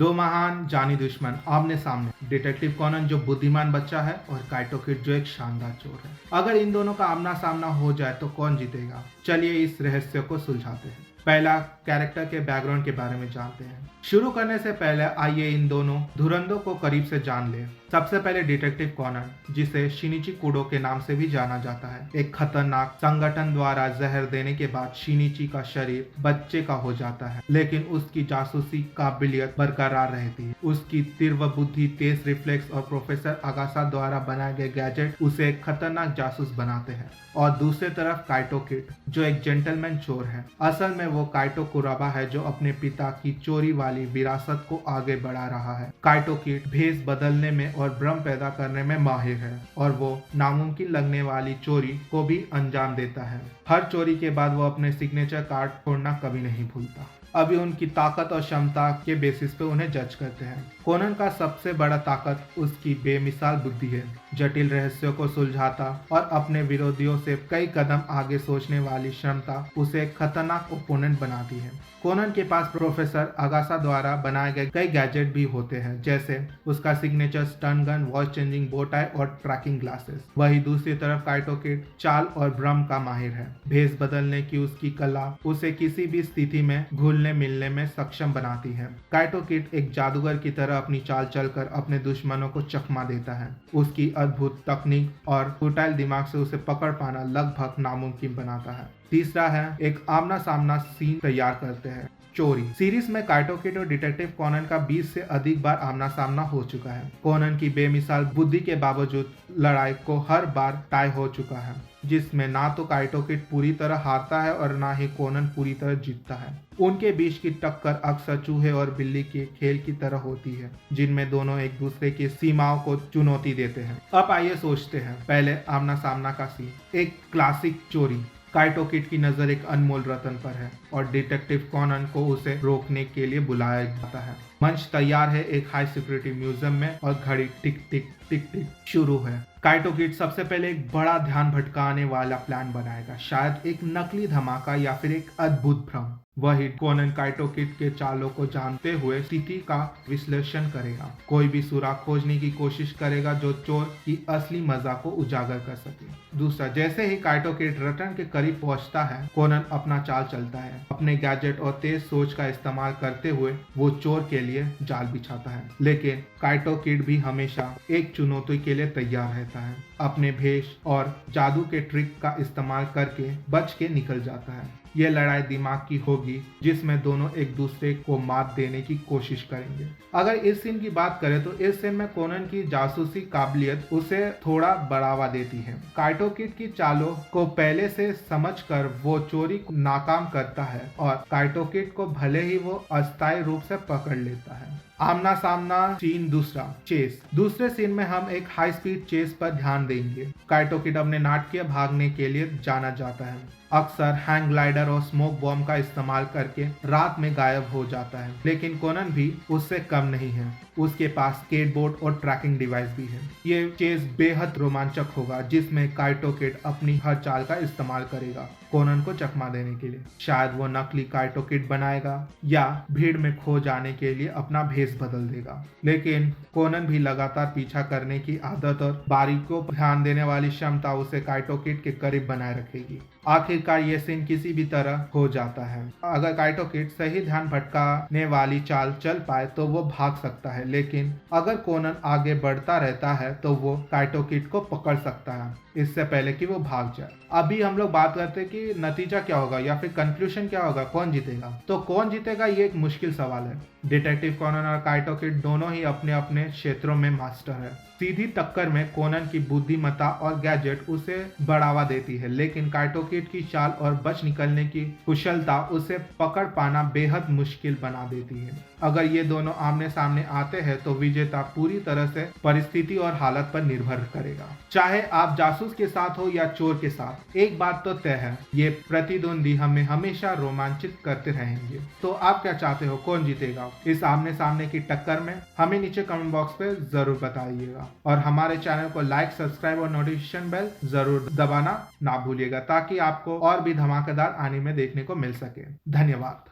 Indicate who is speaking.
Speaker 1: दो महान जानी दुश्मन आमने सामने, डिटेक्टिव कॉनन जो बुद्धिमान बच्चा है और काइटो किड जो एक शानदार चोर है। अगर इन दोनों का आमना सामना हो जाए तो कौन जीतेगा? चलिए इस रहस्य को सुलझाते हैं। पहला, कैरेक्टर के बैकग्राउंड के बारे में जानते हैं। शुरू करने से पहले आइए इन दोनों धुरंधरों को करीब से जान ले। सबसे पहले डिटेक्टिव कॉनन, जिसे शिनिची कुडो के नाम से भी जाना जाता है, एक खतरनाक संगठन द्वारा जहर देने के बाद शिनिची का शरीर बच्चे का हो जाता है, लेकिन उसकी जासूसी काबिलियत बरकरार रहती है। उसकी तीव्र बुद्धि, तेज रिफ्लेक्स और प्रोफेसर अगासा द्वारा बनाए गए गैजेट उसे एक खतरनाक जासूस बनाते हैं। और दूसरी तरफ काइटो किड, जो एक जेंटलमैन चोर है। असल में वो काइटो कुराबा है, जो अपने पिता की चोरी वाली विरासत को आगे बढ़ा रहा है। काइटो किड भेष बदलने में और भ्रम पैदा करने में माहिर है, और वो नामुमकिन लगने वाली चोरी को भी अंजाम देता है। हर चोरी के बाद वो अपने सिग्नेचर कार्ड छोड़ना कभी नहीं भूलता। अभी उनकी ताकत और क्षमता के बेसिस पे उन्हें जज करते हैं। कोनन का सबसे बड़ा ताकत उसकी बेमिसाल बुद्धि है। जटिल रहस्यों को सुलझाता और अपने विरोधियों से कई कदम आगे सोचने वाली क्षमता उसे एक खतरनाक ओपोनेंट बनाती है। कोनन के पास प्रोफेसर अगासा द्वारा बनाए गए कई गैजेट भी होते हैं, जैसे उसका signature stun gun, voice changing bow tie और ट्रैकिंग ग्लासेस। वही दूसरी तरफ काइटो किड चाल और भ्रम का माहिर है। भेष बदलने की उसकी कला उसे किसी भी स्थिति में घुलने मिलने में सक्षम बनाती है। काइटो किड एक जादूगर की तरह अपनी चाल चलकर अपने दुश्मनों को चकमा देता है। उसकी अद्भुत तकनीक और फुटाइल दिमाग से उसे पकड़ पाना लगभग नामुमकिन बनाता है। तीसरा है, एक आमना सामना सीन तैयार करते हैं। चोरी। सीरीज में काइटो किड और डिटेक्टिव कॉनन का 20 से अधिक बार आमना सामना हो चुका है। कॉनन की बेमिसाल बुद्धि के बावजूद लड़ाई को हर बार टाई हो चुका है, जिसमें ना तो काइटो किड पूरी तरह हारता है और ना ही कॉनन पूरी तरह जीतता है। उनके बीच की टक्कर अक्सर चूहे और बिल्ली के खेल की तरह होती है, जिनमें दोनों एक दूसरे की सीमाओं को चुनौती देते हैं। अब आइए सोचते हैं। पहले आमना सामना का सीन, एक क्लासिक चोरी। काइटो किड की नजर एक अनमोल रतन पर है और डिटेक्टिव कॉनन को उसे रोकने के लिए बुलाया जाता है। मंच तैयार है एक हाई सिक्योरिटी म्यूजियम में और घड़ी टिक टिक टिक टिक शुरू है। काइटो किड सबसे पहले एक बड़ा ध्यान भटकाने वाला प्लान बनाएगा, शायद एक नकली धमाका या फिर एक अद्भुत भ्रम। वही कॉनन काइटो किड के चालों को जानते हुए स्थिति का विश्लेषण करेगा, कोई भी सुराग खोजने की कोशिश करेगा जो चोर की असली मजा को उजागर कर सके। दूसरा, जैसे ही काइटो किड रतन के करीब पहुंचता है, कॉनन अपना चाल चलता है। अपने गैजेट और तेज सोच का इस्तेमाल करते हुए वो चोर के लिए जाल बिछाता है, लेकिन काइटो किड भी हमेशा एक चुनौती के लिए तैयार रहता है। अपने भेष और जादू के ट्रिक का इस्तेमाल करके बच के निकल जाता है। यह लड़ाई दिमाग की होगी, जिसमें दोनों एक दूसरे को मात देने की कोशिश करेंगे। अगर इस सीन की बात करें तो इस सीन में कॉनन की जासूसी काबिलियत उसे थोड़ा बढ़ावा देती है। काइटो किड की चालों को पहले से समझकर वो चोरी को नाकाम करता है और काइटो किड को भले ही वो अस्थायी रूप से पकड़ लेता है। आमना सामना सीन दूसरा, चेस। दूसरे सीन में हम एक हाई स्पीड चेस पर ध्यान देंगे। काइटो किड अपने नाटकीय भागने के लिए जाना जाता है। अक्सर हैंग ग्लाइडर और स्मोक बॉम्ब का इस्तेमाल करके रात में गायब हो जाता है, लेकिन कॉनन भी उससे कम नहीं है। उसके पास स्केटबोर्ड और ट्रैकिंग डिवाइस भी है। ये चेस बेहद रोमांचक होगा, जिसमें काइटो किड अपनी हर चाल का इस्तेमाल करेगा कॉनन को चकमा देने के लिए। शायद वो नकली काइटो किड बनाएगा या भीड़ में खो जाने के लिए अपना भेष बदल देगा, लेकिन कॉनन भी लगातार पीछा करने की आदत और बारीकियों पर ध्यान देने वाली क्षमता उसे काइटो किड के करीब बनाए रखेगी। आखिरकार ये सीन किसी भी तरह हो जाता है। अगर काइटो किड सही ध्यान भटकाने वाली चाल चल पाए तो वो भाग सकता है, लेकिन अगर कॉनन आगे बढ़ता रहता है तो वो काइटो किड को पकड़ सकता है इससे पहले कि वो भाग जाए। अभी हम लोग बात करते हैं कि नतीजा क्या होगा या फिर कंक्लूजन क्या होगा, कौन जीतेगा। तो कौन जीतेगा ये एक मुश्किल सवाल है। डिटेक्टिव कॉनन और काइटो किड दोनों ही अपने अपने क्षेत्रों में मास्टर है। सीधी टक्कर में कॉनन की बुद्धिमत्ता और गैजेट उसे बढ़ावा देती है, लेकिन काइटो किड की चाल और बच निकलने की कुशलता उसे पकड़ पाना बेहद मुश्किल बना देती है। अगर ये दोनों आमने सामने आते हैं तो विजेता पूरी तरह से परिस्थिति और हालत पर निर्भर करेगा। चाहे आप जासूस के साथ हो या चोर के साथ, एक बात तो तय है, ये प्रतिद्वंदी हमें हमेशा रोमांचित करते रहेंगे। तो आप क्या चाहते हो, कौन जीतेगा इस आमने सामने की टक्कर में? हमें नीचे कमेंट बॉक्स पे जरूर बताइएगा और हमारे चैनल को लाइक, सब्सक्राइब और नोटिफिकेशन बेल जरूर दबाना ना भूलिएगा, ताकि आपको और भी धमाकेदार एनीमे देखने को मिल सके। धन्यवाद।